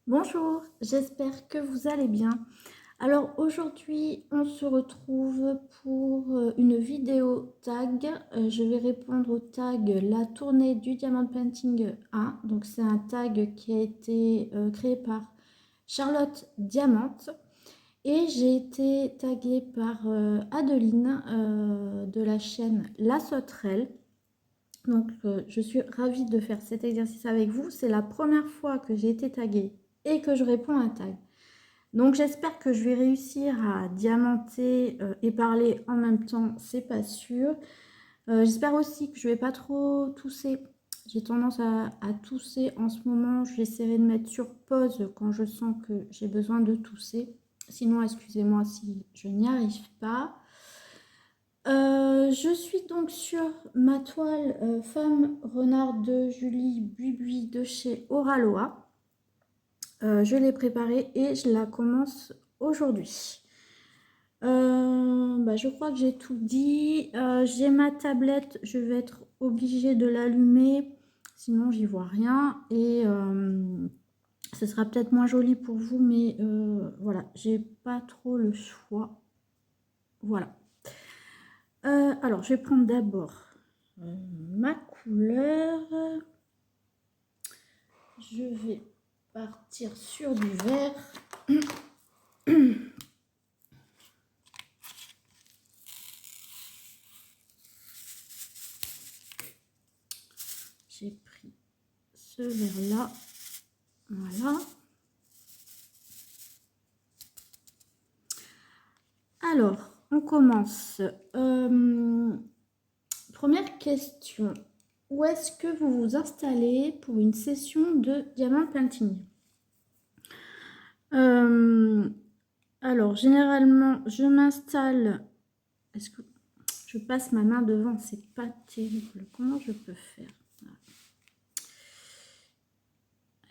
Bonjour, j'espère que vous allez bien. Alors aujourd'hui, on se retrouve pour une vidéo tag. Je vais répondre au tag La tournée du Diamond Painting 1. Donc c'est un tag qui a été créé par Charlotte Diamante. Et j'ai été taguée par Adeline de la chaîne La Sauterelle. Donc, je suis ravie de faire cet exercice avec vous. C'est la première fois que j'ai été taguée et que je réponds à un tag. Donc, j'espère que je vais réussir à diamanter et parler en même temps. C'est pas sûr. J'espère aussi que je vais pas trop tousser. J'ai tendance à tousser en ce moment. J'essaierai de mettre sur pause quand je sens que j'ai besoin de tousser. Sinon, excusez-moi si je n'y arrive pas. Je suis donc sur ma toile Femme Renard de Julie Buibui de chez Oraloa. Je l'ai préparée et je la commence aujourd'hui. Je crois que j'ai tout dit. J'ai ma tablette, je vais être obligée de l'allumer, sinon j'y vois rien. Et ce sera peut-être moins joli pour vous, mais voilà, j'ai pas trop le choix. Voilà. Alors, je vais prendre d'abord ma couleur. Je vais partir sur du vert. J'ai pris ce vert-là. Voilà. Alors, on commence. Première question. Où est-ce que vous vous installez pour une session de diamant painting? Alors, généralement, je m'installe. Est-ce que je passe ma main devant? C'est pas terrible. Comment je peux faire?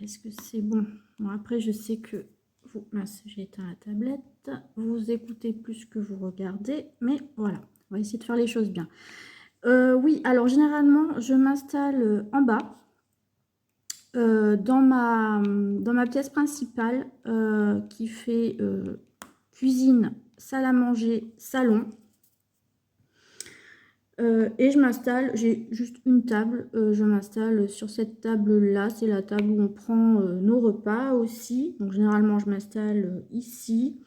Est-ce que c'est bon? Bon, après, je sais que vous... Mince, j'ai éteint la tablette. Vous écoutez plus que vous regardez. Mais voilà, on va essayer de faire les choses bien. Oui, alors généralement, je m'installe en bas. Dans ma pièce principale qui fait cuisine, salle à manger, salon. Et je m'installe, j'ai juste une table, je m'installe sur cette table-là, c'est la table où on prend nos repas aussi. Donc généralement, je m'installe ici.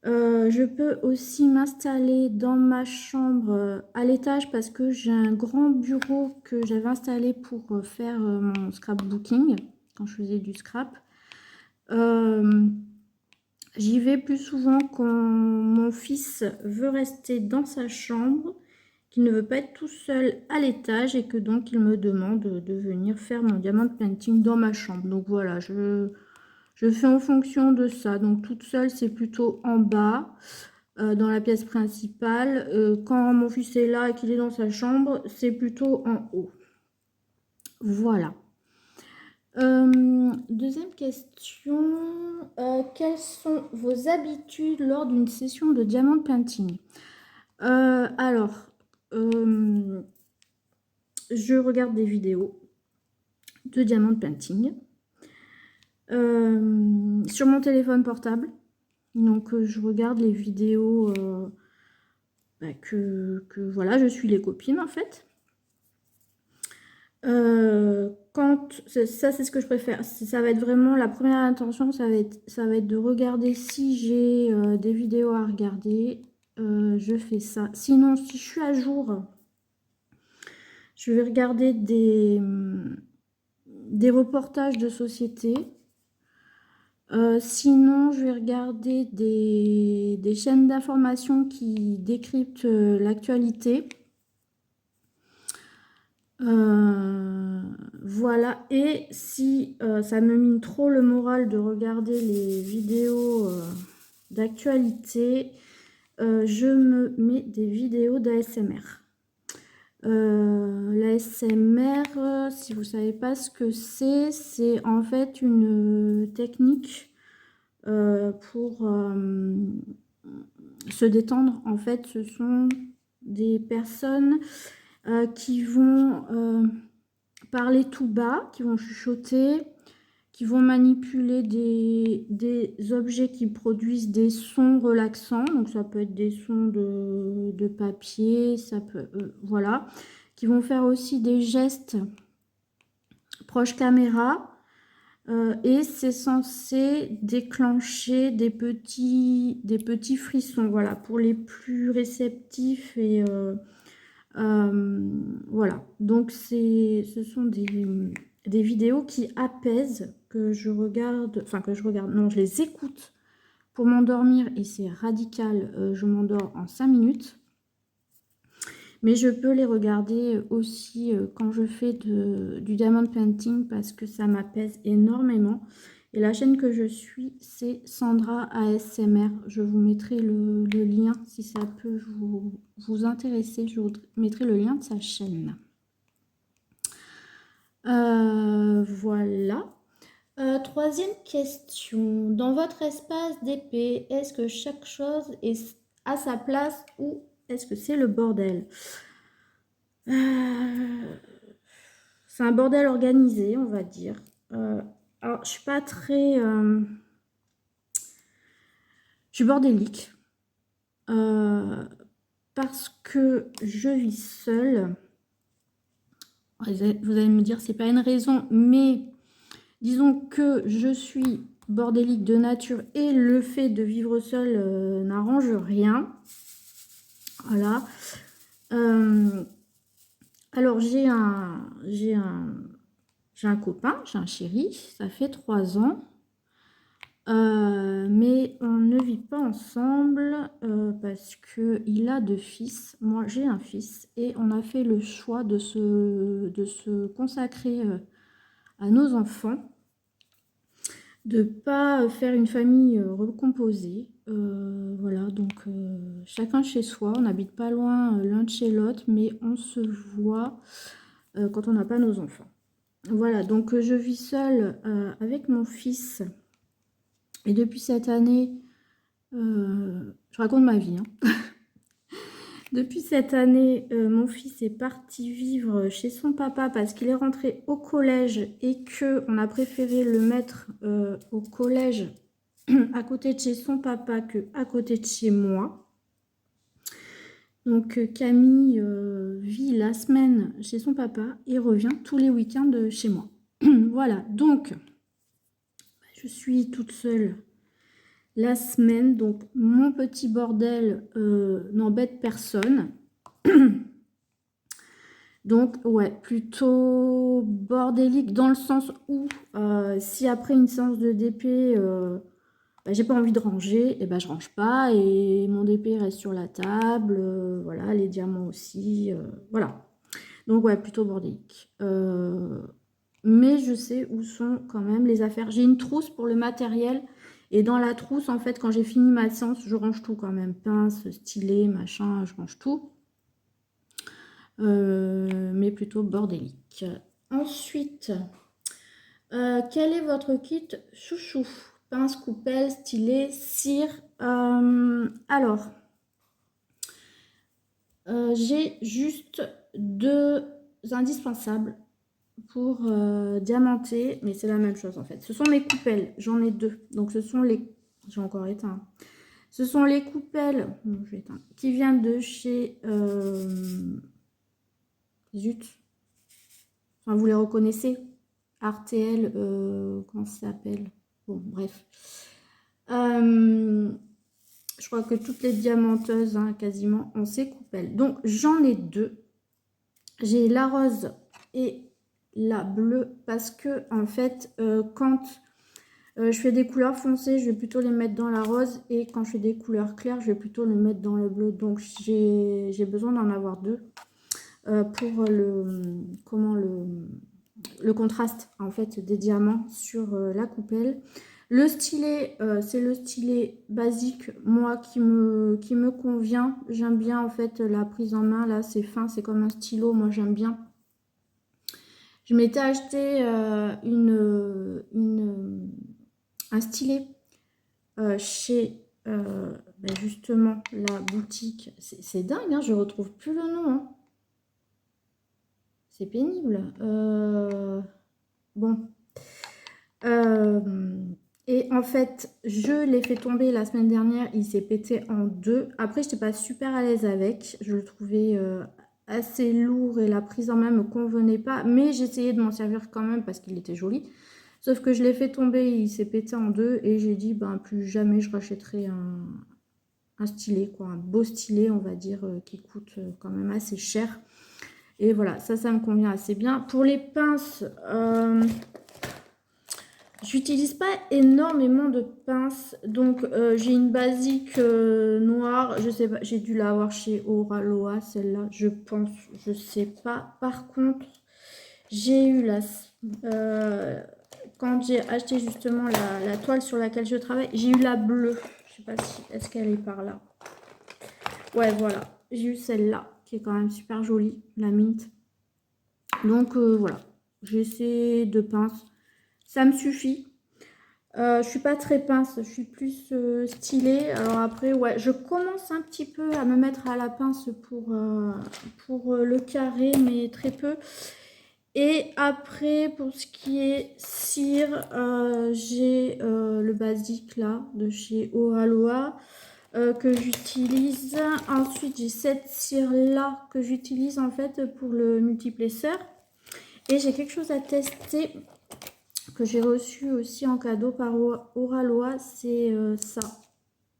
Je peux aussi m'installer dans ma chambre à l'étage parce que j'ai un grand bureau que j'avais installé pour faire mon scrapbooking quand je faisais du scrap. J'y vais plus souvent quand mon fils veut rester dans sa chambre, qu'il ne veut pas être tout seul à l'étage et que donc il me demande de venir faire mon diamant painting dans ma chambre. Donc voilà, je fais en fonction de ça. Donc toute seule, c'est plutôt en bas, dans la pièce principale. Quand mon fils est là et qu'il est dans sa chambre, c'est plutôt en haut. Voilà. Deuxième question, quelles sont vos habitudes lors d'une session de diamant painting? Alors, je regarde des vidéos de diamant painting sur mon téléphone portable. Donc, je regarde les vidéos que voilà, je suis les copines en fait. Ça c'est ce que je préfère, ça va être vraiment la première intention, ça va être de regarder si j'ai des vidéos à regarder. Je fais ça. Sinon, si je suis à jour, je vais regarder des reportages de société. Sinon, je vais regarder des chaînes d'information qui décryptent l'actualité. Voilà, et si ça me mine trop le moral de regarder les vidéos d'actualité, je me mets des vidéos d'ASMR. L'ASMR, si vous ne savez pas ce que c'est en fait une technique pour se détendre. En fait, ce sont des personnes qui vont parler tout bas, qui vont chuchoter, qui vont manipuler des objets qui produisent des sons relaxants. Donc ça peut être des sons de papier, ça peut, voilà. Qui vont faire aussi des gestes proche caméra. Et c'est censé déclencher des petits frissons, voilà, pour les plus réceptifs. Et voilà, donc ce sont des vidéos qui apaisent, que je regarde, non, je les écoute pour m'endormir, et c'est radical, je m'endors en 5 minutes. Mais je peux les regarder aussi quand je fais du diamond painting, parce que ça m'apaise énormément. Et la chaîne que je suis, c'est Sandra ASMR. Je vous mettrai le lien si ça peut vous intéresser. Je vous mettrai le lien de sa chaîne. Voilà. Troisième question. Dans votre espace d'épée, est-ce que chaque chose est à sa place ou est-ce que c'est le bordel? C'est un bordel organisé, on va dire. Alors, je suis pas très... je suis bordélique. Parce que je vis seule. Vous allez me dire, c'est pas une raison, mais disons que je suis bordélique de nature et le fait de vivre seule n'arrange rien. Voilà. Alors, j'ai un copain, j'ai un chéri, ça fait 3 ans. Mais on ne vit pas ensemble parce qu'il a 2 fils. Moi, j'ai un fils. Et on a fait le choix de se consacrer à nos enfants. De ne pas faire une famille recomposée. Voilà, donc chacun chez soi. On n'habite pas loin l'un de chez l'autre, mais on se voit quand on n'a pas nos enfants. Voilà, donc je vis seule avec mon fils. Et depuis cette année, je raconte ma vie. Hein. Depuis cette année, mon fils est parti vivre chez son papa parce qu'il est rentré au collège et qu'on a préféré le mettre au collège à côté de chez son papa qu'à côté de chez moi. Donc Camille vit la semaine chez son papa et revient tous les week-ends chez moi. Voilà, donc je suis toute seule la semaine, donc mon petit bordel n'embête personne. Donc ouais, plutôt bordélique dans le sens où si après une séance de DP j'ai pas envie de ranger, et je range pas et mon DP reste sur la table, voilà, les diamants aussi, voilà. Donc ouais, plutôt bordélique. Mais je sais où sont quand même les affaires. J'ai une trousse pour le matériel. Et dans la trousse, en fait, quand j'ai fini ma séance, je range tout quand même. Pince, stylet, machin, je range tout. Mais plutôt bordélique. Ensuite, quel est votre kit chouchou? Pince, coupelle, stylet, cire. Alors, j'ai juste 2 indispensables pour diamanter, mais c'est la même chose en fait. Ce sont mes coupelles, j'en ai 2. Donc ce sont les... J'ai encore éteint. Ce sont les coupelles je vais éteindre, qui viennent de chez... Zut. Enfin, vous les reconnaissez. RTL, comment ça s'appelle? Bon, bref. Je crois que toutes les diamanteuses, hein, quasiment, ont ces coupelles. Donc j'en ai 2. J'ai la rose et la bleue parce que en fait quand je fais des couleurs foncées, je vais plutôt les mettre dans la rose, et quand je fais des couleurs claires, je vais plutôt le mettre dans le bleu. Donc j'ai besoin d'en avoir 2 pour le contraste en fait des diamants sur la coupelle. Le stylet, c'est le stylet basique, moi, qui me convient. J'aime bien en fait la prise en main, là c'est fin, c'est comme un stylo, moi j'aime bien. Je m'étais acheté un stylet chez justement la boutique. C'est dingue, hein, je retrouve plus le nom. Hein. C'est pénible. Bon. Euh, et en fait, je l'ai fait tomber la semaine dernière. Il s'est pété en deux. Après, je n'étais pas super à l'aise avec. Je le trouvais assez lourd et la prise en main ne me convenait pas. Mais j'essayais de m'en servir quand même parce qu'il était joli. Sauf que je l'ai fait tomber, il s'est pété en deux. Et j'ai dit, ben, plus jamais je rachèterai un stylet, quoi. Un beau stylet, on va dire, qui coûte quand même assez cher. Et voilà, ça me convient assez bien. Pour les pinces... j'utilise pas énormément de pinces, donc j'ai une basique noire, je sais pas, j'ai dû l'avoir chez Oraloa, celle-là, je pense, je sais pas. Par contre, j'ai eu quand j'ai acheté justement la toile sur laquelle je travaille, j'ai eu la bleue, je sais pas si, est-ce qu'elle est par là? Ouais, voilà, j'ai eu celle-là, qui est quand même super jolie, la mint. Donc voilà, j'ai ces deux pinces, ça me suffit. Je suis pas très pince, je suis plus stylée. Alors après, ouais, je commence un petit peu à me mettre à la pince pour le carré, mais très peu. Et après, pour ce qui est cire, j'ai le basique là, de chez Oraloa, que j'utilise. Ensuite, j'ai cette cire là que j'utilise en fait pour le multiplesseur. Et j'ai quelque chose à tester que j'ai reçu aussi en cadeau par Oraloa, c'est ça.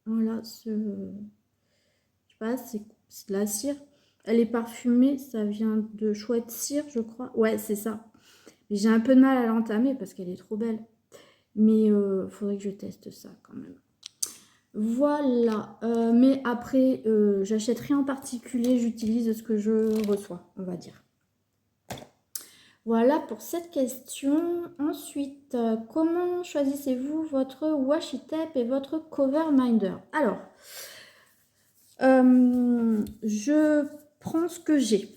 Voilà, je sais pas, c'est de la cire. Elle est parfumée, ça vient de Chouette Cire, je crois. Ouais, c'est ça. J'ai un peu de mal à l'entamer parce qu'elle est trop belle. Mais faudrait que je teste ça quand même. Voilà. Mais après, j'achète rien en particulier, j'utilise ce que je reçois, on va dire. Voilà pour cette question. Ensuite, comment choisissez-vous votre washi tape et votre cover minder? Alors, je prends ce que j'ai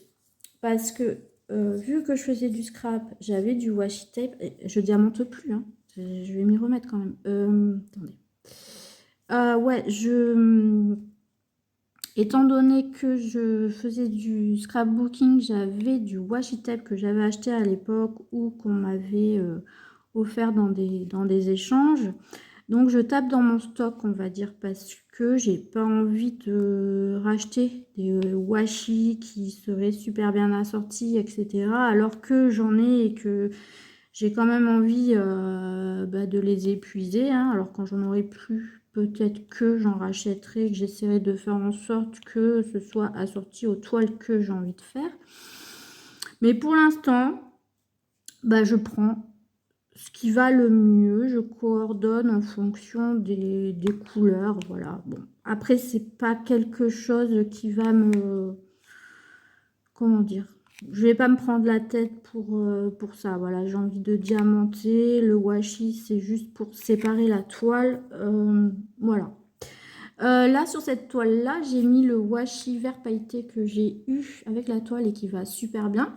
parce que vu que je faisais du scrap, j'avais du washi tape. Et je diamante plus, hein. Je vais m'y remettre quand même. Attendez. Ouais, étant donné que je faisais du scrapbooking, j'avais du washi tape que j'avais acheté à l'époque ou qu'on m'avait offert dans des échanges. Donc je tape dans mon stock, on va dire, parce que j'ai pas envie de racheter des washi qui seraient super bien assortis, etc. Alors que j'en ai et que j'ai quand même envie de les épuiser, hein. Alors quand j'en aurai plus, peut-être que j'en rachèterai, que j'essaierai de faire en sorte que ce soit assorti aux toiles que j'ai envie de faire. Mais pour l'instant, je prends ce qui va le mieux, je coordonne en fonction des couleurs, voilà. Bon, après, c'est pas quelque chose qui va me... Comment dire? Je vais pas me prendre la tête pour ça, voilà. J'ai envie de diamanter, le washi, c'est juste pour séparer la toile, voilà. Là, sur cette toile-là, j'ai mis le washi vert pailleté que j'ai eu avec la toile et qui va super bien.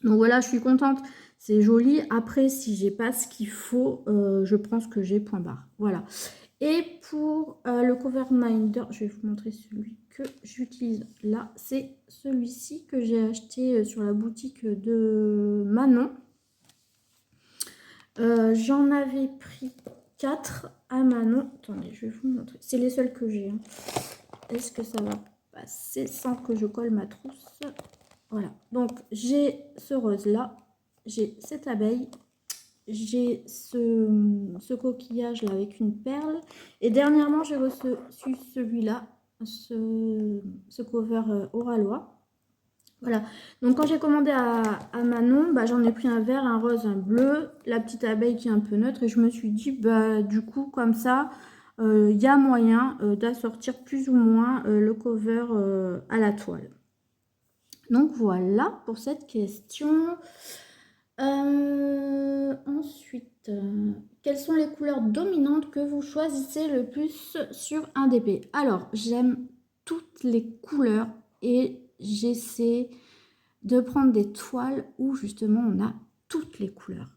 Donc voilà, je suis contente, c'est joli. Après, si j'ai pas ce qu'il faut, je prends ce que j'ai, point barre. Voilà. Et pour le cover minder, je vais vous montrer celui que j'utilise là. C'est celui-ci que j'ai acheté sur la boutique de Manon. J'en avais pris 4 à Manon. Attendez, je vais vous montrer. C'est les seuls que j'ai, hein. Est-ce que ça va passer sans que je colle ma trousse? Voilà. Donc, j'ai ce rose-là. J'ai cette abeille. J'ai ce coquillage là avec une perle. Et dernièrement, j'ai reçu celui-là, ce cover Oraloa. Voilà. Donc quand j'ai commandé à Manon, j'en ai pris un vert, un rose, un bleu, la petite abeille qui est un peu neutre. Et je me suis dit, du coup, comme ça, il y a moyen d'assortir plus ou moins le cover à la toile. Donc voilà pour cette question. Ensuite, quelles sont les couleurs dominantes que vous choisissez le plus sur un DP? Alors, j'aime toutes les couleurs et j'essaie de prendre des toiles où justement on a toutes les couleurs.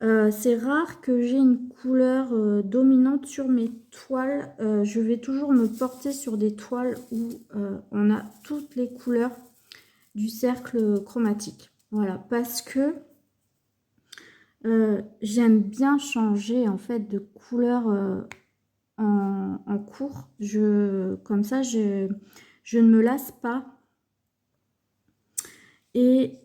C'est rare que j'ai une couleur dominante sur mes toiles. Je vais toujours me porter sur des toiles où on a toutes les couleurs du cercle chromatique. Voilà, parce que J'aime bien changer en fait de couleur en cours. Comme ça, je ne me lasse pas. Et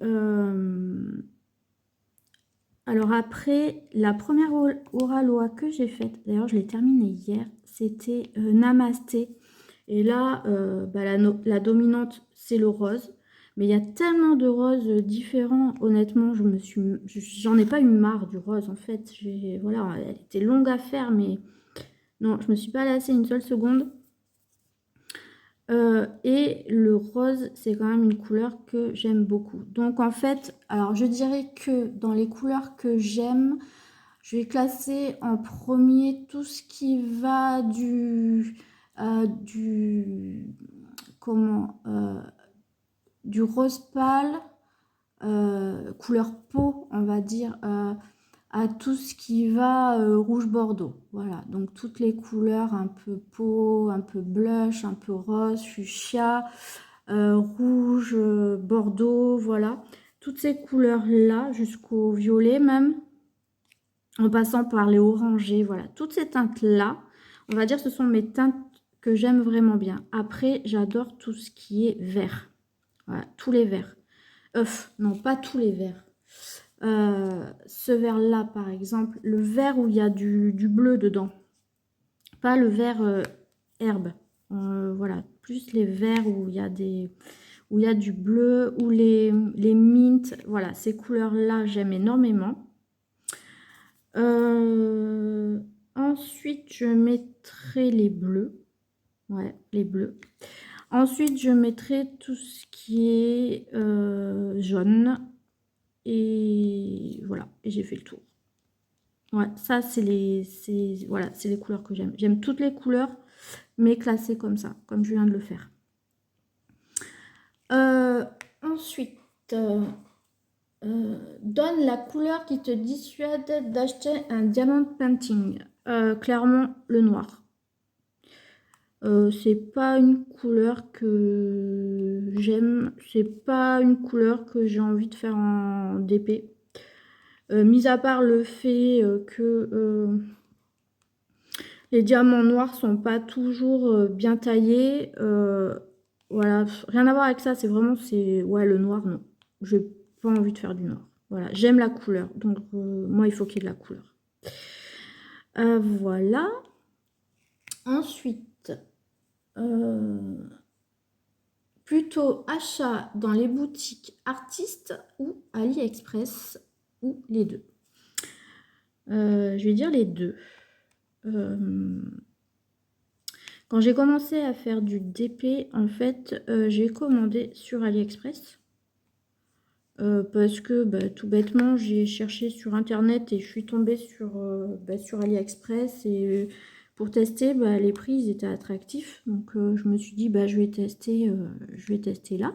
alors après, la première Oraloa que j'ai faite, d'ailleurs je l'ai terminée hier, c'était Namasté. Et là, bah, la dominante, c'est le rose. Mais il y a tellement de roses différents. Honnêtement, j'en ai pas eu marre du rose. En fait, voilà, elle était longue à faire, mais non, je me suis pas lassée une seule seconde. Et le rose, c'est quand même une couleur que j'aime beaucoup. Donc en fait, alors je dirais que dans les couleurs que j'aime, je vais classer en premier tout ce qui va comment, du rose pâle, couleur peau, on va dire, à tout ce qui va rouge bordeaux. Voilà, donc toutes les couleurs un peu peau, un peu blush, un peu rose, fuchsia, rouge, bordeaux, voilà. Toutes ces couleurs-là, jusqu'au violet même, en passant par les orangés, voilà. Toutes ces teintes-là, on va dire ce sont mes teintes que j'aime vraiment bien. Après, j'adore tout ce qui est vert. Voilà, tous les verts. Non, pas tous les verts. Ce vert-là, par exemple, le vert où il y a du bleu dedans. Pas le vert herbe. Voilà, plus les verts où il y a où il y a du bleu, ou les mints. Voilà, ces couleurs-là, j'aime énormément. Ensuite, je mettrai les bleus. Ouais, les bleus. Ensuite, je mettrai tout ce qui est jaune. Et voilà, et j'ai fait le tour. Ouais, ça, voilà, c'est les couleurs que j'aime. J'aime toutes les couleurs, mais classées comme ça, comme je viens de le faire. Ensuite, donne la couleur qui te dissuade d'acheter un diamant painting. Clairement, le noir. C'est pas une couleur que j'aime. C'est pas une couleur que j'ai envie de faire en DP. Mis à part le fait que les diamants noirs sont pas toujours bien taillés. Voilà, rien à voir avec ça. C'est vraiment, ouais, le noir, non. J'ai pas envie de faire du noir. Voilà, j'aime la couleur. Donc, moi, il faut qu'il y ait de la couleur. Voilà. Ensuite, plutôt achat dans les boutiques artistes ou AliExpress, ou les deux. Je vais dire les deux. Quand j'ai commencé à faire du DP, en fait, j'ai commandé sur AliExpress. Parce que bah, tout bêtement, j'ai cherché sur internet et je suis tombée sur AliExpress. Et pour tester, bah, les prix ils étaient attractifs. Donc je me suis dit, bah, je vais tester là.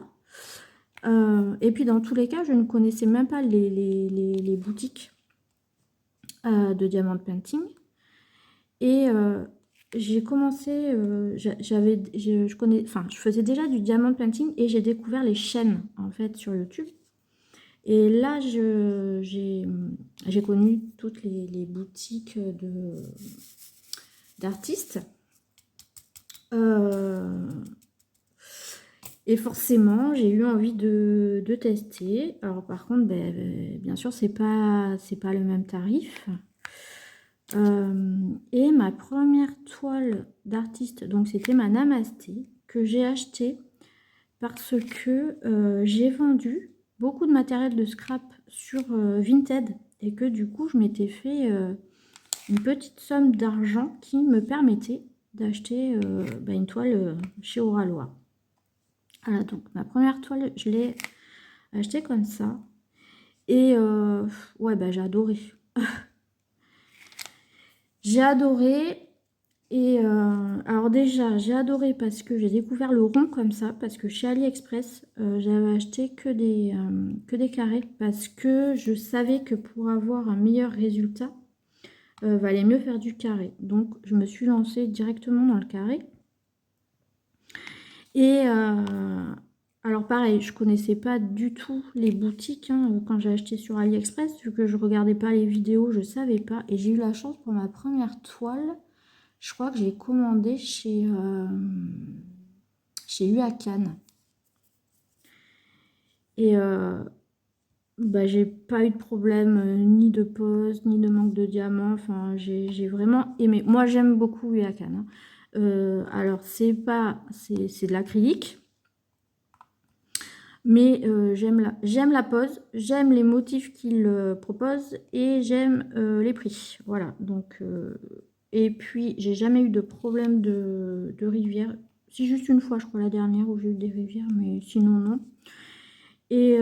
Et puis dans tous les cas, je ne connaissais même pas les boutiques de Diamond Painting. Et j'ai commencé, je faisais déjà du diamond painting et j'ai découvert les chaînes en fait sur YouTube. Et là, j'ai connu toutes les boutiques d'artistes. Et forcément, j'ai eu envie de tester. Alors par contre, bien sûr, c'est pas le même tarif. Et ma première toile d'artiste, donc c'était ma Namasté, que j'ai acheté parce que j'ai vendu beaucoup de matériel de scrap sur Vinted et que du coup je m'étais fait une petite somme d'argent qui me permettait d'acheter une toile chez Oraloa. Voilà, donc ma première toile, je l'ai achetée comme ça. Et ouais, j'ai adoré. J'ai adoré. Et alors déjà, j'ai adoré parce que j'ai découvert le rond comme ça, parce que chez AliExpress, j'avais acheté que des carrés, parce que je savais que pour avoir un meilleur résultat, valait mieux faire du carré. Donc, je me suis lancée directement dans le carré. Et Alors pareil, je connaissais pas du tout les boutiques hein, quand j'ai acheté sur AliExpress, vu que je regardais pas les vidéos, je savais pas. Et j'ai eu la chance pour ma première toile, je crois que j'ai commandé chez Uacan. Et bah, j'ai pas eu de problème ni de pose, ni de manque de diamants. Enfin, j'ai vraiment aimé. Moi, j'aime beaucoup Uacan. Hein. Alors, c'est de l'acrylique. Mais j'aime la pose, j'aime les motifs qu'il propose et j'aime les prix. Voilà, donc... et puis, j'ai jamais eu de problème de rivière. C'est juste une fois, je crois, la dernière où j'ai eu des rivières, mais sinon, non. Et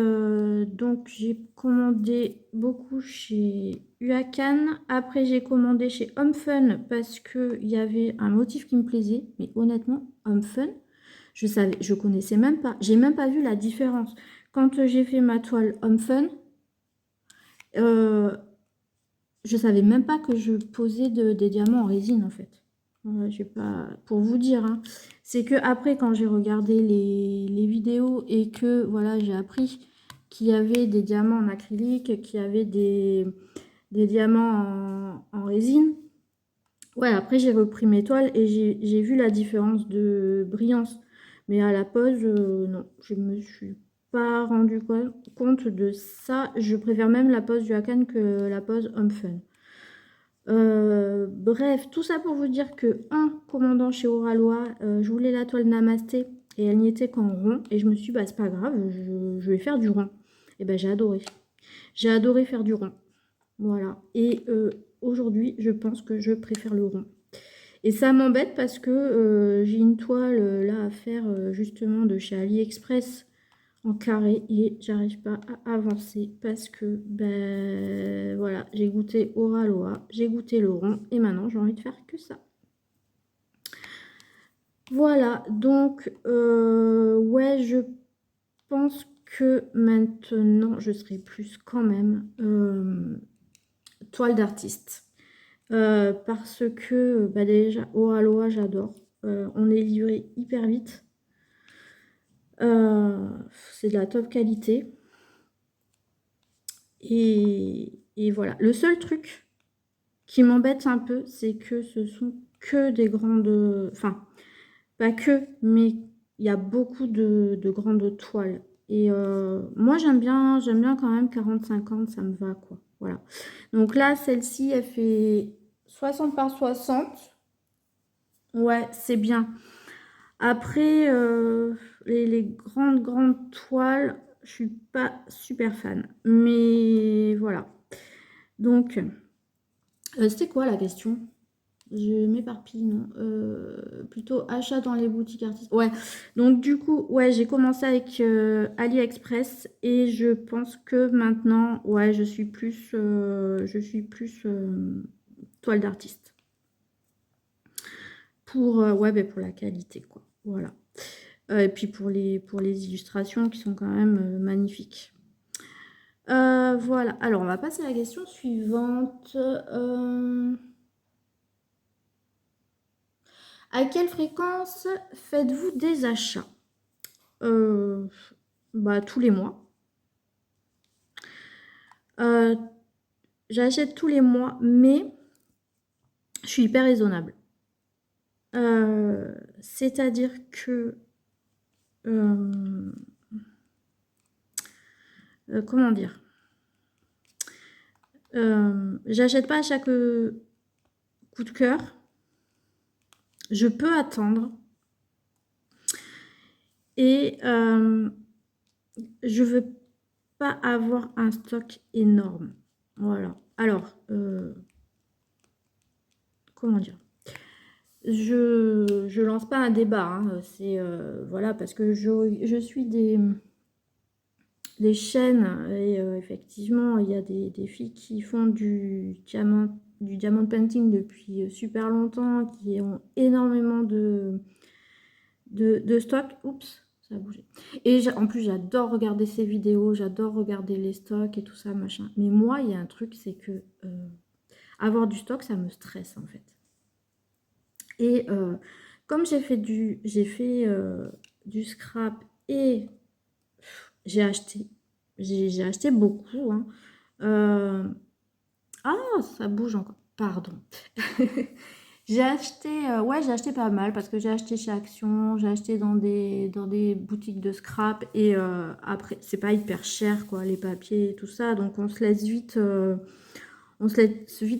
donc, j'ai commandé beaucoup chez Uacan. Après, j'ai commandé chez Home Fun parce qu'il y avait un motif qui me plaisait. Mais honnêtement, Home Fun, je connaissais même pas. J'ai même pas vu la différence. Quand j'ai fait ma toile Home Fun, je savais même pas que je posais des diamants en résine, en fait. Voilà, j'ai pas... Pour vous dire, hein. C'est que après, quand j'ai regardé les vidéos et que, voilà, j'ai appris qu'il y avait des diamants en acrylique, qu'il y avait des diamants en résine. Ouais, après, j'ai repris mes toiles et j'ai vu la différence de brillance. Mais à la pose, non, je me suis pas rendu compte de ça. Je préfère même la pose du Hakan que la pose Homme Fun. Bref, tout ça pour vous dire que, commandant chez Oralois, je voulais la toile Namasté et elle n'y était qu'en rond. Et je me suis dit, bah, c'est pas grave, je vais faire du rond. Et ben j'ai adoré. J'ai adoré faire du rond. Voilà. Et aujourd'hui, je pense que je préfère le rond. Et ça m'embête parce que j'ai une toile là à faire justement de chez AliExpress en carré et j'arrive pas à avancer parce que ben voilà, j'ai goûté Oraloa, j'ai goûté le rond et maintenant j'ai envie de faire que ça. Voilà, donc ouais, je pense que maintenant je serai plus quand même toile d'artiste. Parce que bah déjà Oraloa j'adore. On est livré hyper vite. C'est de la top qualité. Et voilà. Le seul truc qui m'embête un peu, c'est que ce sont que des grandes... Enfin, pas que, mais il y a beaucoup de grandes toiles. Et moi, j'aime bien quand même 40-50, ça me va, quoi. Voilà. Donc là, celle-ci, elle fait 60 par 60. Ouais, c'est bien. Après, les grandes toiles, je suis pas super fan. Mais voilà. Donc, c'était quoi la question? Je m'éparpille, non? Plutôt achat dans les boutiques artistes. Ouais. Donc, du coup, ouais, j'ai commencé avec AliExpress et je pense que maintenant, ouais, je suis plus toile d'artiste. Ouais, ben, pour la qualité, quoi. Voilà. Et puis pour les illustrations qui sont quand même magnifiques. Voilà. Alors, on va passer à la question suivante. À quelle fréquence faites-vous des achats? Bah, tous les mois. J'achète tous les mois, mais je suis hyper raisonnable. C'est-à-dire que... comment dire? J'achète pas à chaque coup de cœur. Je peux attendre. Et je veux pas avoir un stock énorme. Voilà. Alors, comment dire? Je lance pas un débat. Hein, c'est voilà, parce que je suis des chaînes et effectivement, il y a des filles qui font du diamond painting depuis super longtemps, qui ont énormément de stock. Oups, ça a bougé. Et en plus, j'adore regarder ces vidéos, j'adore regarder les stocks et tout ça, machin. Mais moi, il y a un truc, c'est que avoir du stock, ça me stresse en fait. Et comme j'ai fait du scrap et j'ai acheté. J'ai acheté beaucoup, hein. Ah, ça bouge encore. Pardon. J'ai acheté pas mal parce que j'ai acheté chez Action, j'ai acheté dans des boutiques de scrap et après, c'est pas hyper cher quoi, les papiers et tout ça, donc on se laisse vite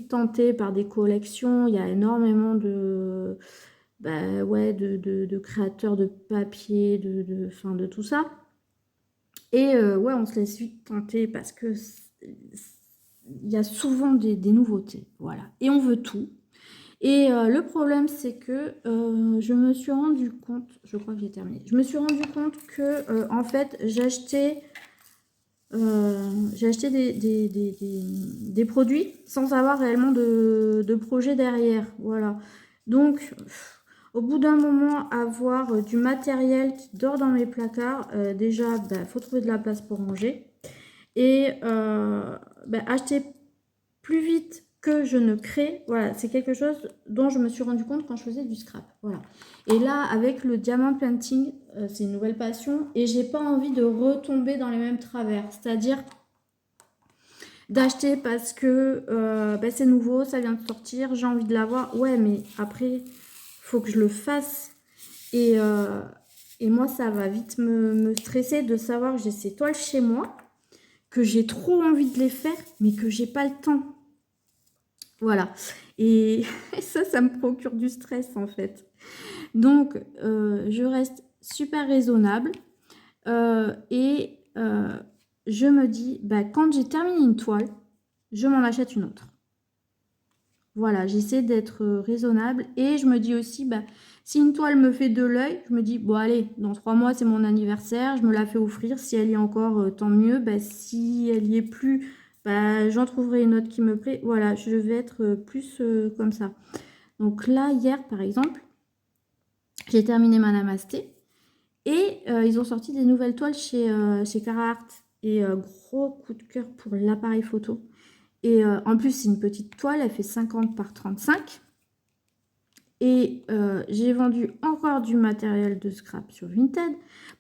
tenter par des collections. Il y a énormément bah, ouais, de créateurs de papier, enfin, de tout ça. Et ouais, on se laisse vite tenter parce que il y a souvent des nouveautés, voilà. Et on veut tout. Et le problème, c'est que je me suis rendu compte, je crois que j'ai terminé, je me suis rendu compte que, en fait, j'ai acheté des produits sans avoir réellement de projet derrière, voilà. Donc, au bout d'un moment, avoir du matériel qui dort dans mes placards, déjà, bah, faut trouver de la place pour ranger. Et bah, acheter plus vite que je ne crée, voilà, c'est quelque chose dont je me suis rendu compte quand je faisais du scrap, voilà. Et là, avec le diamant painting, c'est une nouvelle passion et j'ai pas envie de retomber dans les mêmes travers, c'est-à-dire d'acheter parce que bah, c'est nouveau, ça vient de sortir, j'ai envie de l'avoir, ouais, mais après, faut que je le fasse et moi, ça va vite me stresser de savoir que j'ai ces toiles chez moi, que j'ai trop envie de les faire, mais que j'ai pas le temps. Voilà. Et ça me procure du stress en fait. Donc, je reste super raisonnable et je me dis, bah, quand j'ai terminé une toile, je m'en achète une autre. Voilà, j'essaie d'être raisonnable et je me dis aussi, bah, si une toile me fait de l'œil, je me dis, bon allez, dans 3 mois c'est mon anniversaire, je me la fais offrir, si elle y est encore, tant mieux, bah, si elle y est plus, bah, j'en trouverai une autre qui me plaît. Voilà, je vais être plus comme ça. Donc là, hier par exemple, j'ai terminé ma namasté et ils ont sorti des nouvelles toiles chez Carhartt et gros coup de cœur pour l'appareil photo. Et en plus, c'est une petite toile, elle fait 50 par 35. Et j'ai vendu encore du matériel de scrap sur Vinted.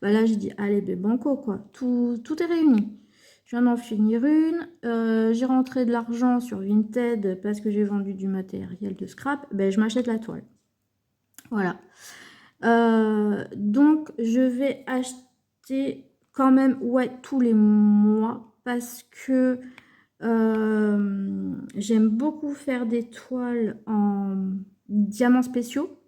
Bah là, j'ai dit, allez, ben banco, quoi. Tout est réuni. Je viens d'en finir une. J'ai rentré de l'argent sur Vinted parce que j'ai vendu du matériel de scrap. Ben, je m'achète la toile. Voilà. Donc, je vais acheter quand même, ouais, tous les mois parce que j'aime beaucoup faire des toiles en diamants spéciaux.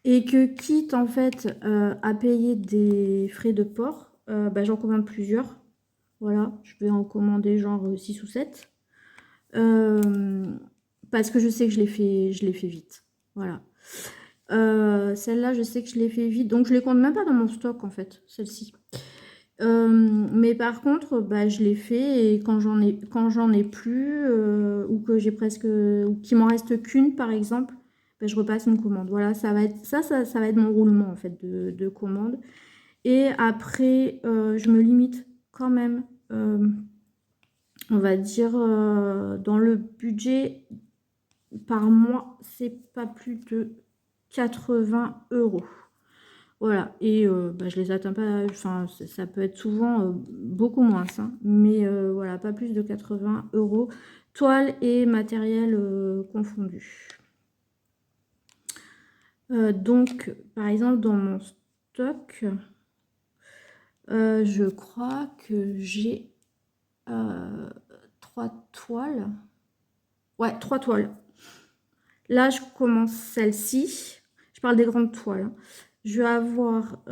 Et que quitte en fait à payer des frais de port, bah, j'en commande plusieurs. Voilà, je vais en commander genre 6 ou 7. Parce que je sais que je les fais vite. Voilà. Celle-là, je sais que je l'ai fait vite. Donc je les compte même pas dans mon stock en fait, celle-ci. Mais par contre, bah, je l'ai fait et quand j'en ai plus ou que j'ai presque ou qu'il m'en reste qu'une par exemple, bah, je repasse une commande. Voilà, ça va être ça va être mon roulement en fait de commande. Et après, je me limite quand même, on va dire dans le budget par mois, c'est pas plus de 80 euros. Voilà, et bah, je les atteins pas, enfin ça peut être souvent beaucoup moins, ça, mais voilà, pas plus de 80 euros, toile et matériel confondus. Donc, par exemple, dans mon stock, je crois que j'ai 3 toiles. Ouais, 3 toiles. Là, je commence celle-ci. Je parle des grandes toiles, hein. Je vais avoir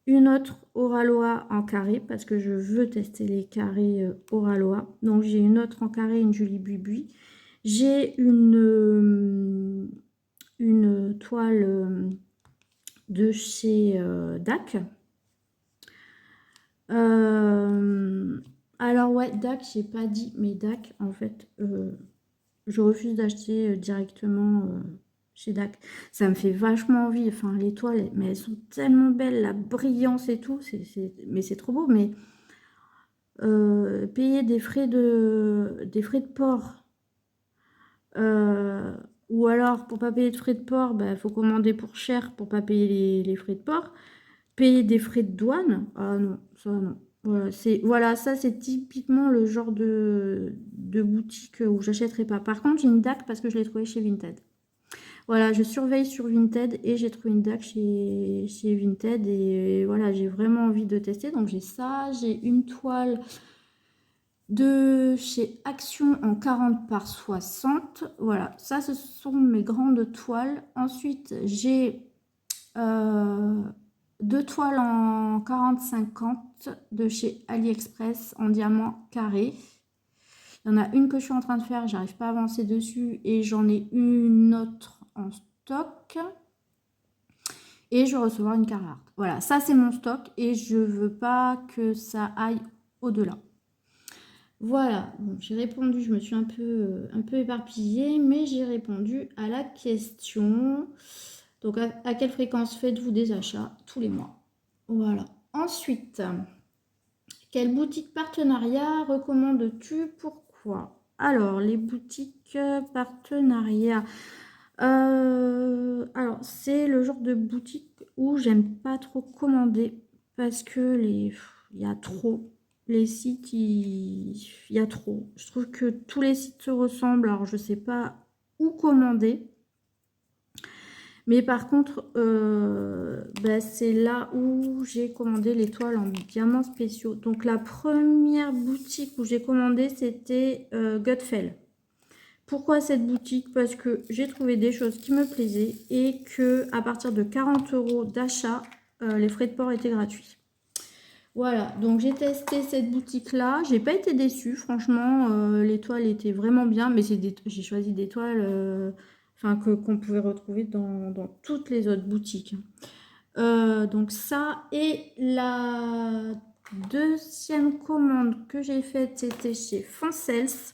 une autre Oraloa en carré parce que je veux tester les carrés Oraloa. Donc j'ai une autre en carré, une Julie Bubuy. J'ai une toile de chez DAC. Alors ouais, DAC, j'ai pas dit, mais DAC, en fait, je refuse d'acheter directement chez DAC. Ça me fait vachement envie. Enfin, les toiles, mais elles sont tellement belles, la brillance et tout. Mais c'est trop beau. Mais payer des frais de port. Ou alors, pour pas payer de frais de port, il faut commander pour cher pour pas payer les frais de port. payer des frais de douane, ah non, ça non. Voilà, ça c'est typiquement le genre de boutique où j'achèterai pas. Par contre, j'ai une DAC parce que je l'ai trouvé chez Vinted. Voilà, je surveille sur Vinted et j'ai trouvé une DAC chez Vinted et voilà, j'ai vraiment envie de tester. Donc j'ai ça, j'ai une toile de chez Action en 40 par 60. Voilà, ça ce sont mes grandes toiles. Ensuite, j'ai deux toiles en 40-50 de chez AliExpress en diamant carré. Il y en a une que je suis en train de faire, j'arrive pas à avancer dessus et j'en ai une autre en stock. Et je vais recevoir une Carhartt. Voilà, ça c'est mon stock et je veux pas que ça aille au-delà. Voilà, bon, j'ai répondu, je me suis un peu éparpillée, mais j'ai répondu à la question. Donc, à quelle fréquence faites-vous des achats? Tous les mois. Voilà. Ensuite, quelle boutique partenariat recommandes-tu? Pourquoi? Alors, les boutiques partenariat. Alors, c'est le genre de boutique où j'aime pas trop commander parce que il y a trop. Les sites, il y a trop. Je trouve que tous les sites se ressemblent. Alors, je sais pas où commander. Mais par contre, c'est là où j'ai commandé les toiles en diamants spéciaux. Donc, la première boutique où j'ai commandé, c'était Gutfeld. Pourquoi cette boutique? Parce que j'ai trouvé des choses qui me plaisaient et que à partir de 40 € d'achat, les frais de port étaient gratuits. Voilà, donc j'ai testé cette boutique-là. J'ai pas été déçue, franchement, les toiles étaient vraiment bien, mais j'ai choisi des toiles qu'on pouvait retrouver dans toutes les autres boutiques. Donc ça, et la deuxième commande que j'ai faite, c'était chez Fancels.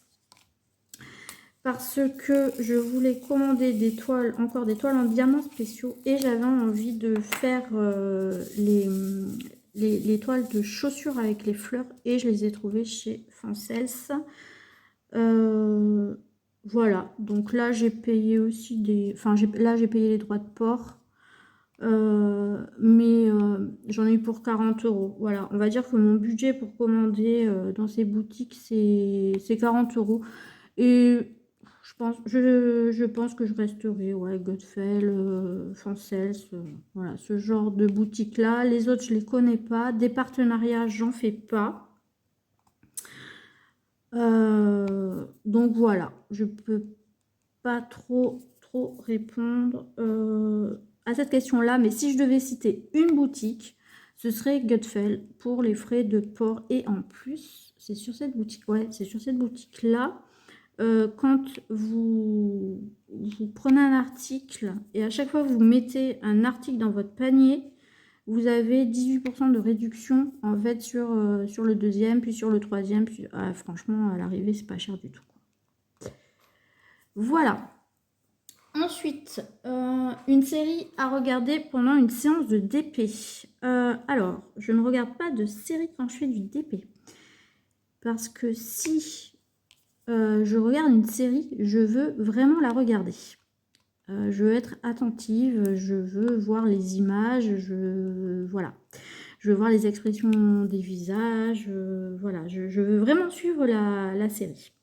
Parce que je voulais commander des toiles, encore des toiles en diamants spéciaux. Et j'avais envie de faire les toiles de chaussures avec les fleurs. Et je les ai trouvées chez Fancels. Voilà, donc là j'ai payé aussi là j'ai payé les droits de port. Mais j'en ai eu pour 40 €. Voilà, on va dire que mon budget pour commander dans ces boutiques, c'est 40 €. Et je pense que je resterai, ouais, Gutfeld, Fancels, voilà, ce genre de boutique-là. Les autres, je les connais pas. Des partenariats, j'en fais pas. Donc voilà, je peux pas trop répondre à cette question-là. Mais si je devais citer une boutique, ce serait Gutfeld pour les frais de port. Et en plus, c'est sur cette boutique, ouais, c'est sur cette boutique-là. Quand vous prenez un article et à chaque fois vous mettez un article dans votre panier, vous avez 18% de réduction en fait sur le deuxième, puis sur le troisième. Puis, franchement, à l'arrivée, c'est pas cher du tout. Voilà. Ensuite, une série à regarder pendant une séance de DP. Alors, je ne regarde pas de série quand je fais du DP. Parce que si je regarde une série, je veux vraiment la regarder. Je veux être attentive, je veux voir les images, voilà. Je veux voir les expressions des visages, voilà. Je veux vraiment suivre la série.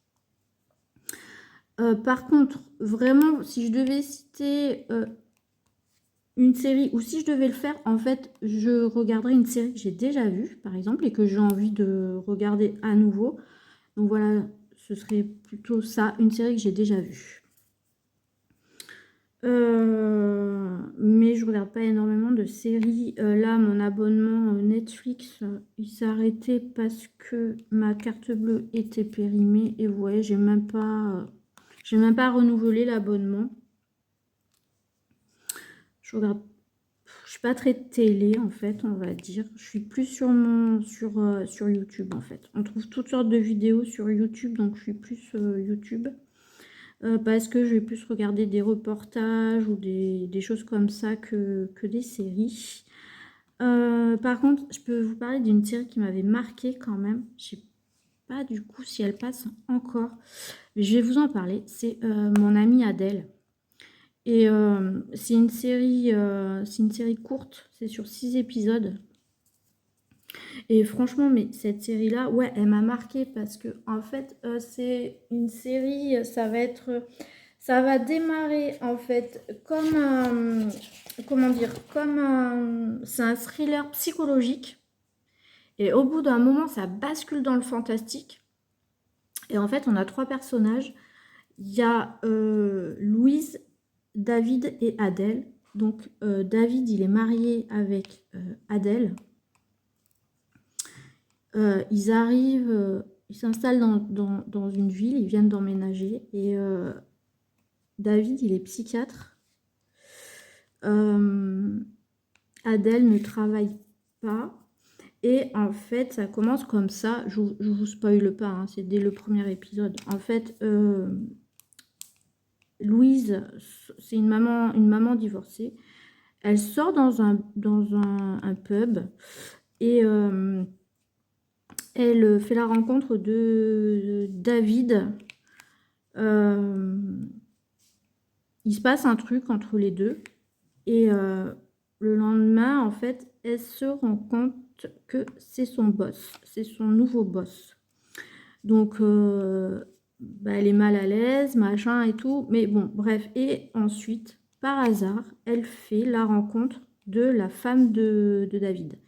Par contre, vraiment, si je devais citer une série, ou si je devais le faire, en fait, je regarderais une série que j'ai déjà vue, par exemple, et que j'ai envie de regarder à nouveau. Donc voilà, ce serait plutôt ça, une série que j'ai déjà vue. Mais je regarde pas énormément de séries. Là, mon abonnement Netflix, il s'est arrêté parce que ma carte bleue était périmée. Et vous voyez, j'ai même pas renouvelé l'abonnement. Je regarde, je suis pas très télé en fait, on va dire. Je suis plus sur YouTube en fait. On trouve toutes sortes de vidéos sur YouTube, donc je suis plus YouTube. Parce que je vais plus regarder des reportages ou des choses comme ça que des séries. Par contre, je peux vous parler d'une série qui m'avait marqué quand même. Je sais pas du coup si elle passe encore. Mais je vais vous en parler. C'est Mon amie Adèle. Et c'est une série courte, c'est sur 6 épisodes. Et franchement, mais cette série-là, ouais, elle m'a marquée parce que en fait, c'est une série, ça va démarrer en fait comme comment dire, c'est un thriller psychologique. Et au bout d'un moment, ça bascule dans le fantastique. Et en fait, on a 3 personnages. Il y a Louise, David et Adèle. Donc, David, il est marié avec Adèle. Ils arrivent, ils s'installent dans une ville, ils viennent d'emménager. Et David, il est psychiatre. Adèle ne travaille pas. Et en fait, ça commence comme ça. Je vous spoile pas, hein, c'est dès le premier épisode. En fait, Louise, c'est une maman divorcée. Elle sort dans un pub et elle fait la rencontre de David. Il se passe un truc entre les deux. Et le lendemain, en fait, elle se rend compte que c'est son boss, c'est son nouveau boss. Donc, bah, elle est mal à l'aise, machin et tout. Mais bon, bref. Et ensuite, par hasard, elle fait la rencontre de la femme de David.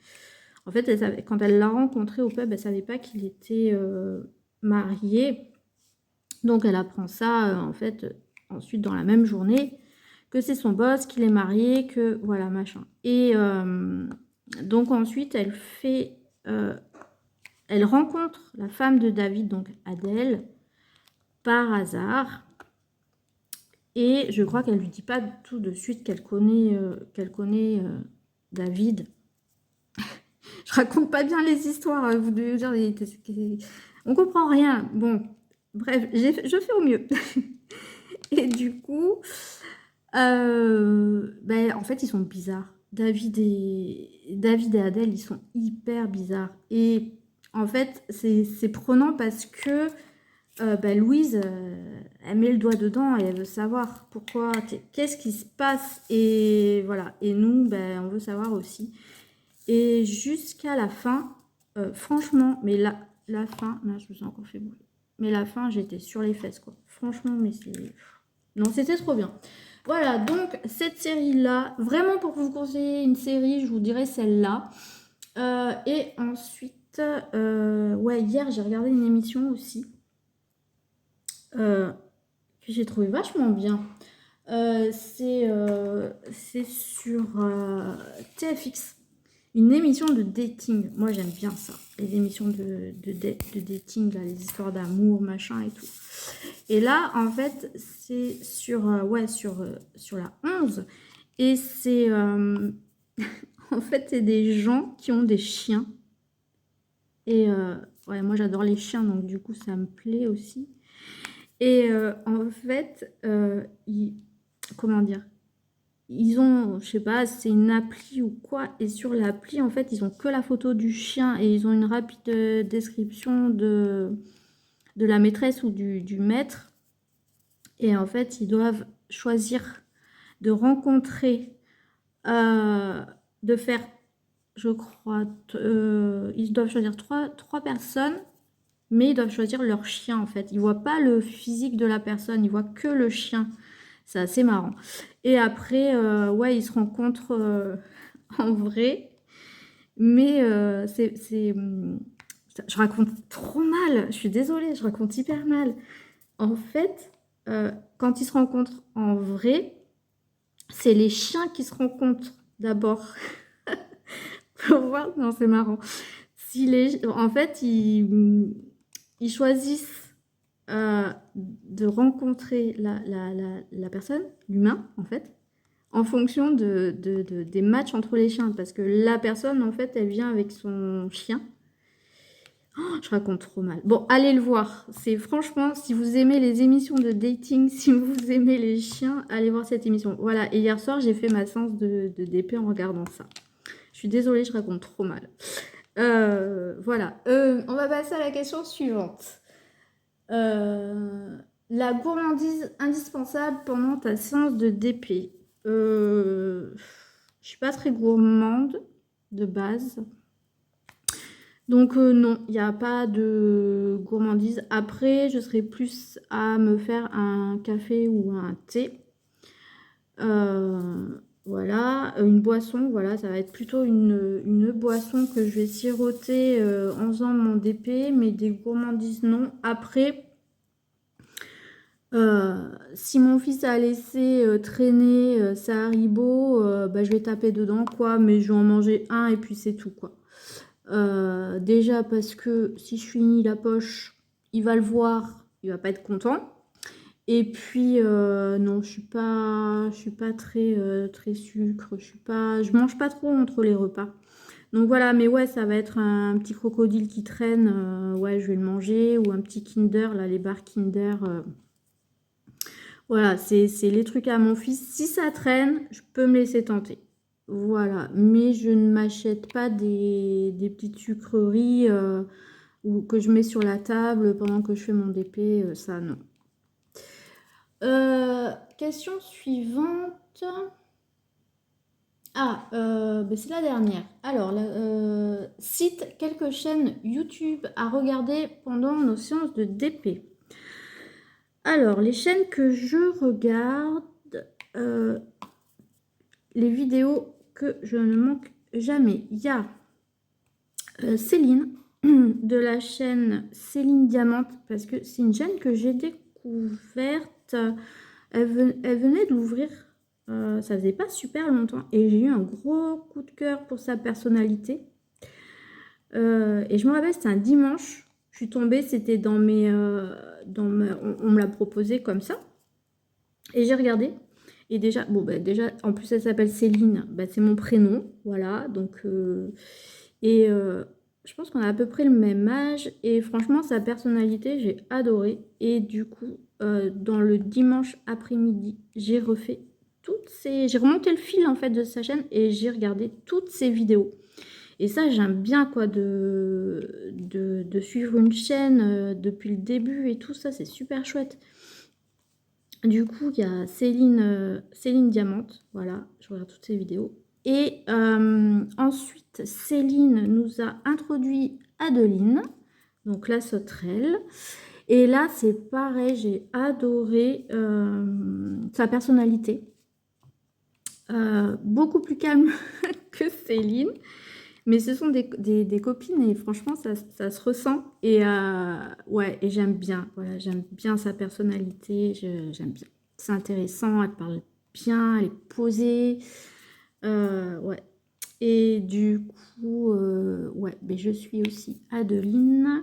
En fait, quand elle l'a rencontré au pub, elle ne savait pas qu'il était marié. Donc, elle apprend ça, en fait, ensuite dans la même journée, que c'est son boss, qu'il est marié, que voilà, machin. Et donc, ensuite, elle rencontre la femme de David, donc Adèle, par hasard. Et je crois qu'elle lui dit pas tout de suite qu'elle connaît David. Je raconte pas bien les histoires, vous devez dire, on comprend rien. Bon, bref, je fais au mieux. Et du coup, ben, en fait, ils sont bizarres. David et Adèle, ils sont hyper bizarres. Et en fait, c'est prenant parce que ben, Louise, elle met le doigt dedans et elle veut savoir pourquoi, qu'est-ce qui se passe. Et voilà. Et nous, ben, on veut savoir aussi. Et jusqu'à la fin, franchement, mais la fin, là, je vous ai encore fait bouger. Mais la fin, j'étais sur les fesses, quoi. Franchement, mais c'est... Non, c'était trop bien. Voilà, donc cette série-là, vraiment pour vous conseiller une série, je vous dirais celle-là. Et ensuite, ouais, hier, j'ai regardé une émission aussi que j'ai trouvé vachement bien. C'est sur TFX, une émission de dating. Moi, j'aime bien ça, les émissions de dating, là, les histoires d'amour, machin et tout. Et là, en fait, c'est sur, ouais, sur la 11. Et c'est... en fait, c'est des gens qui ont des chiens. Et ouais, moi, j'adore les chiens, donc du coup, ça me plaît aussi. Et en fait, comment dire, ils ont, je sais pas, c'est une appli ou quoi, et sur l'appli, en fait, ils ont que la photo du chien et ils ont une rapide description de la maîtresse ou du maître. Et en fait, ils doivent choisir de rencontrer, de faire, je crois, ils doivent choisir trois personnes, mais ils doivent choisir leur chien, en fait. Ils ne voient pas le physique de la personne, ils voient que le chien. C'est assez marrant. Et après, ouais, ils se rencontrent en vrai. Mais je raconte trop mal. Je suis désolée, je raconte hyper mal. En fait, quand ils se rencontrent en vrai, c'est les chiens qui se rencontrent d'abord. Pour voir, non, c'est marrant. En fait, ils choisissent de rencontrer la personne, l'humain, en fait, en fonction des matchs entre les chiens. Parce que la personne, en fait, elle vient avec son chien. Oh, je raconte trop mal. Bon, allez le voir. C'est franchement, si vous aimez les émissions de dating, si vous aimez les chiens, allez voir cette émission. Voilà, et hier soir, j'ai fait ma séance de DP en regardant ça. Je suis désolée, je raconte trop mal. Voilà, on va passer à la question suivante. La la gourmandise indispensable pendant ta séance de DP. Je suis pas très gourmande de base. Donc non, il n'y a pas de gourmandise. Après, je serai plus à me faire un café ou un thé. Voilà, une boisson, voilà, ça va être plutôt une boisson que je vais siroter en faisant mon DP, mais des gourmandises non. Après, si mon fils a laissé traîner sa Haribo, bah, je vais taper dedans, quoi, mais je vais en manger un et puis c'est tout, quoi. Déjà parce que si je finis la poche, il va le voir, il va pas être content. Et puis non, je suis pas très très sucre, je mange pas trop entre les repas. Donc voilà, mais ouais, ça va être un petit crocodile qui traîne, ouais, je vais le manger, ou un petit Kinder, là, les barres Kinder. Voilà, c'est les trucs à mon fils. Si ça traîne, je peux me laisser tenter. Voilà, mais je ne m'achète pas des petites sucreries ou que je mets sur la table pendant que je fais mon DP, ça non. Question suivante. Ah, ben c'est la dernière. Alors, cite quelques chaînes YouTube à regarder pendant nos séances de DP. Alors, les chaînes que je regarde, les vidéos que je ne manque jamais. Il y a Céline, de la chaîne Céline Diamante, parce que c'est une chaîne que j'ai découverte. Elle venait de l'ouvrir, ça faisait pas super longtemps, et j'ai eu un gros coup de cœur pour sa personnalité. Et je me rappelle, c'était un dimanche, je suis tombée, c'était dans mes... on me l'a proposé comme ça, et j'ai regardé. Et déjà, bon, bah, déjà, en plus, elle s'appelle Céline, bah, c'est mon prénom, voilà, donc... je pense qu'on a à peu près le même âge, et franchement, sa personnalité, j'ai adoré. Et du coup, dans le dimanche après-midi, j'ai refait j'ai remonté le fil en fait de sa chaîne et j'ai regardé toutes ses vidéos. Et ça, j'aime bien quoi de suivre une chaîne depuis le début et tout ça, c'est super chouette. Du coup, il y a Céline Diamante, voilà, je regarde toutes ses vidéos. Et ensuite, Céline nous a introduit Adeline, donc la sauterelle. Et là, c'est pareil, j'ai adoré sa personnalité. Beaucoup plus calme que Céline. Mais ce sont des copines et franchement, ça se ressent. Et ouais, et j'aime bien. Voilà, j'aime bien sa personnalité. J'aime bien. C'est intéressant, elle parle bien, elle est posée. Ouais. Et du coup, ouais, mais je suis aussi Adeline.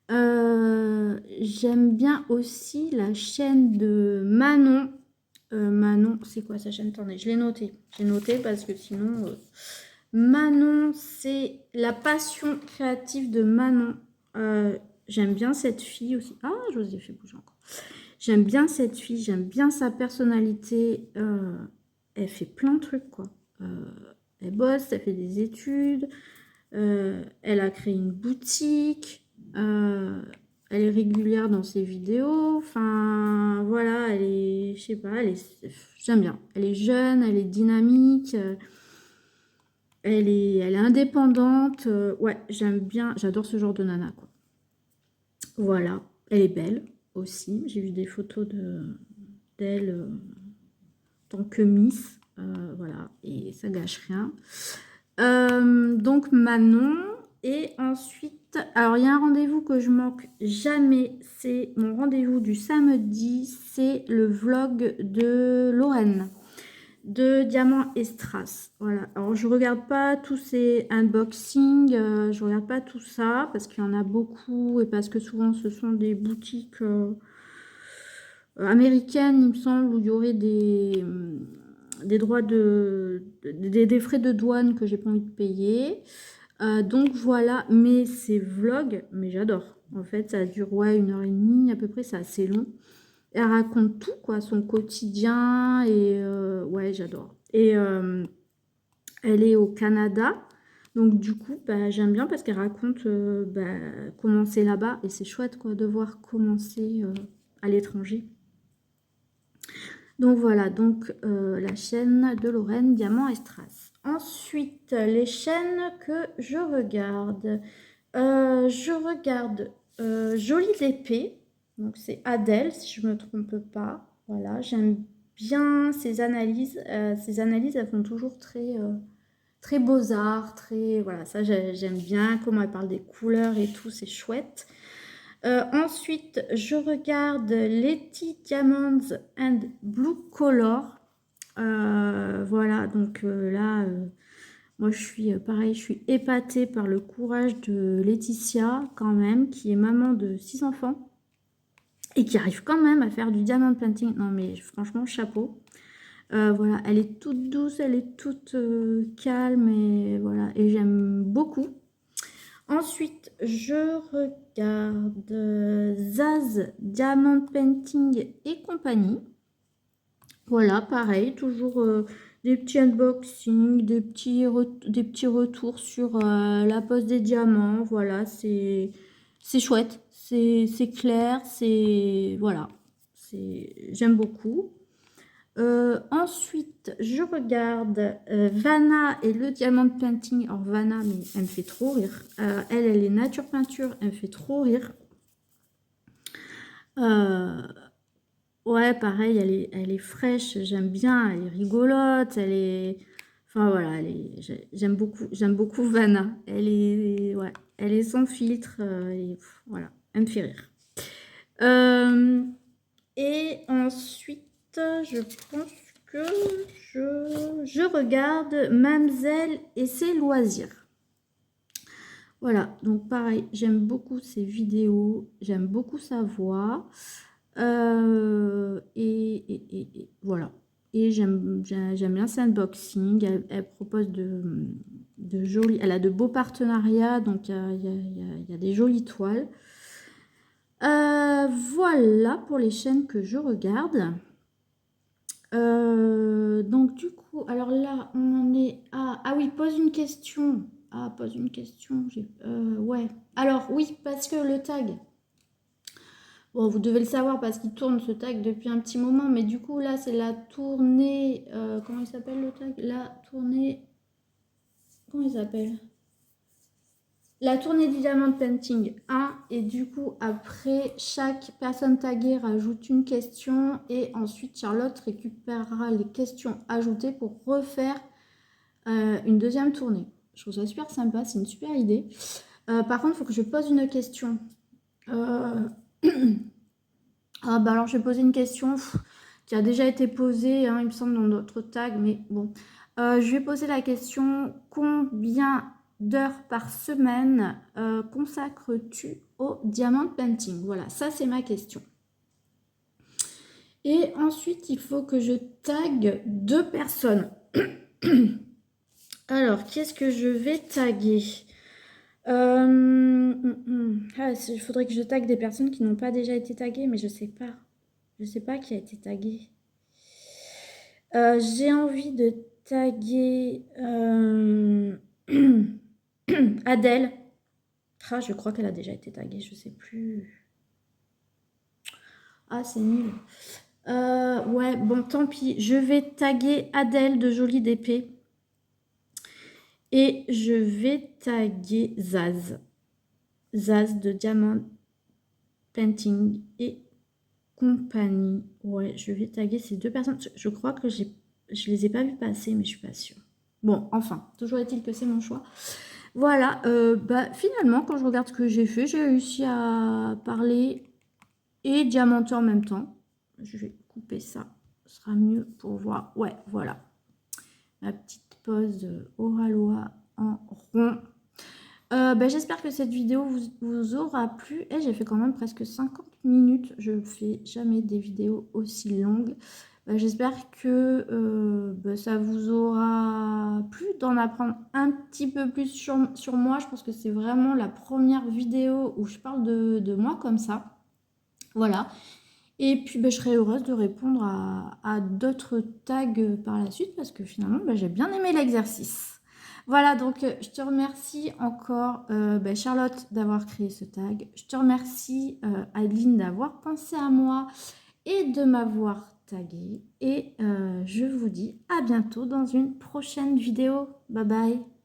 J'aime bien aussi la chaîne de Manon. Manon, c'est quoi sa chaîne? Attendez, je l'ai noté. J'ai noté parce que sinon... Manon, c'est la passion créative de Manon. J'aime bien cette fille aussi. Ah, je vous ai fait bouger encore. J'aime bien cette fille, j'aime bien sa personnalité. Elle fait plein de trucs, quoi. Elle bosse, elle fait des études. Elle a créé une boutique. Elle est régulière dans ses vidéos. Enfin, voilà, elle est, je sais pas, j'aime bien. Elle est jeune, elle est dynamique. Elle est indépendante. Ouais, j'aime bien, j'adore ce genre de nana, quoi. Voilà, elle est belle aussi. J'ai vu des photos d'elle en tant que Miss. Voilà, et ça gâche rien. Donc Manon. Et ensuite, alors il y a un rendez-vous que je manque jamais. C'est mon rendez-vous du samedi. C'est le vlog de Lorraine, de Diamant et Strass. Voilà. Alors, je regarde pas tous ces unboxings, je regarde pas tout ça parce qu'il y en a beaucoup et parce que souvent ce sont des boutiques américaines, il me semble, où il y aurait des droits des frais de douane que j'ai pas envie de payer. Donc voilà, mais ces vlogs, mais j'adore. En fait, ça dure ouais, 1h30 à peu près, c'est assez long. Elle raconte tout, quoi, son quotidien, et ouais, j'adore. Et elle est au Canada, donc du coup, bah, j'aime bien parce qu'elle raconte bah, comment c'est là-bas, et c'est chouette, quoi, de voir comment c'est à l'étranger. Donc voilà, donc la chaîne de Lorraine, Diamant et Strass. Ensuite, les chaînes que je regarde. Je regarde Jolie d'épée, donc c'est Adèle, si je ne me trompe pas. Voilà, j'aime bien ses analyses. Ses analyses, elles font toujours très beaux-arts, très... Voilà, ça j'aime bien, comment elle parle des couleurs et tout, c'est chouette. Ensuite, je regarde Letty Diamonds and Blue Color. Voilà, donc là, moi je suis pareil, je suis épatée par le courage de Laetitia quand même, qui est maman de 6 enfants et qui arrive quand même à faire du diamond painting. Non mais franchement, chapeau. Voilà, elle est toute douce, elle est toute calme et voilà, et j'aime beaucoup. Ensuite, je regarde Zaz Diamond Painting et compagnie. Voilà, pareil, toujours des petits unboxings, des petits retours sur la pose des diamants. Voilà, c'est chouette, c'est clair, c'est... Voilà, j'aime beaucoup. Ensuite, je regarde Vanna et le diamant painting. Alors Vanna, mais elle me fait trop rire. Elle est nature peinture, elle me fait trop rire. Ouais, pareil, elle est fraîche, j'aime bien, elle est rigolote, elle est... Enfin voilà, j'aime beaucoup Vanna. Ouais, elle est sans filtre, et voilà, elle me fait rire. Et ensuite, je pense que je regarde Mamselle et ses loisirs. Voilà, donc pareil, j'aime beaucoup ses vidéos, j'aime beaucoup sa voix. Et voilà. Et j'aime bien ses unboxing. Elle propose de jolis... Elle a de beaux partenariats, donc il y a des jolies toiles. Voilà pour les chaînes que je regarde. Donc du coup, alors là, on en est à... Ah oui, pose une question. Ah, pose une question. Ouais. Alors oui, parce que le tag... Bon, vous devez le savoir parce qu'il tourne ce tag depuis un petit moment, mais du coup, là, c'est la tournée... comment il s'appelle le tag? La tournée... Comment il s'appelle? La tournée du Diamond Painting 1, et du coup, après, chaque personne taguée rajoute une question, et ensuite, Charlotte récupérera les questions ajoutées pour refaire une deuxième tournée. Je trouve ça super sympa, c'est une super idée. Par contre, il faut que je pose une question. Ah bah alors je vais poser une question qui a déjà été posée, hein, il me semble, dans notre tag, mais bon. Je vais poser la question, combien d'heures par semaine consacres-tu au diamond painting? Voilà, ça c'est ma question. Et ensuite, il faut que je tague 2 personnes. Alors, qui est-ce que je vais taguer? Il faudrait que je tague des personnes qui n'ont pas déjà été taguées, mais je sais pas. Je sais pas qui a été tagué. J'ai envie de taguer Adèle. Ah, je crois qu'elle a déjà été taguée, je sais plus. Ah, c'est nul. Ouais, bon, tant pis. Je vais taguer Adèle de Jolie d'épée. Et je vais taguer Zaz. Zaz de Diamond Painting et compagnie. Ouais, je vais taguer ces 2 personnes. Je crois que je les ai pas vues passer, mais je suis pas sûre. Bon, enfin, toujours est-il que c'est mon choix. Voilà, bah, finalement, quand je regarde ce que j'ai fait, j'ai réussi à parler et diamanter en même temps. Je vais couper ça, ce sera mieux pour voir. Ouais, voilà. Ma petite pause oralois en rond. Bah, j'espère que cette vidéo vous aura plu. Et j'ai fait quand même presque 50 minutes. Je ne fais jamais des vidéos aussi longues. Bah, j'espère que bah, ça vous aura plu d'en apprendre un petit peu plus sur moi. Je pense que c'est vraiment la première vidéo où je parle de moi comme ça. Voilà. Et puis bah, je serai heureuse de répondre à d'autres tags par la suite parce que finalement bah, j'ai bien aimé l'exercice. Voilà, donc je te remercie encore, Charlotte, d'avoir créé ce tag. Je te remercie, Adeline, d'avoir pensé à moi et de m'avoir tagué. Et je vous dis à bientôt dans une prochaine vidéo. Bye bye.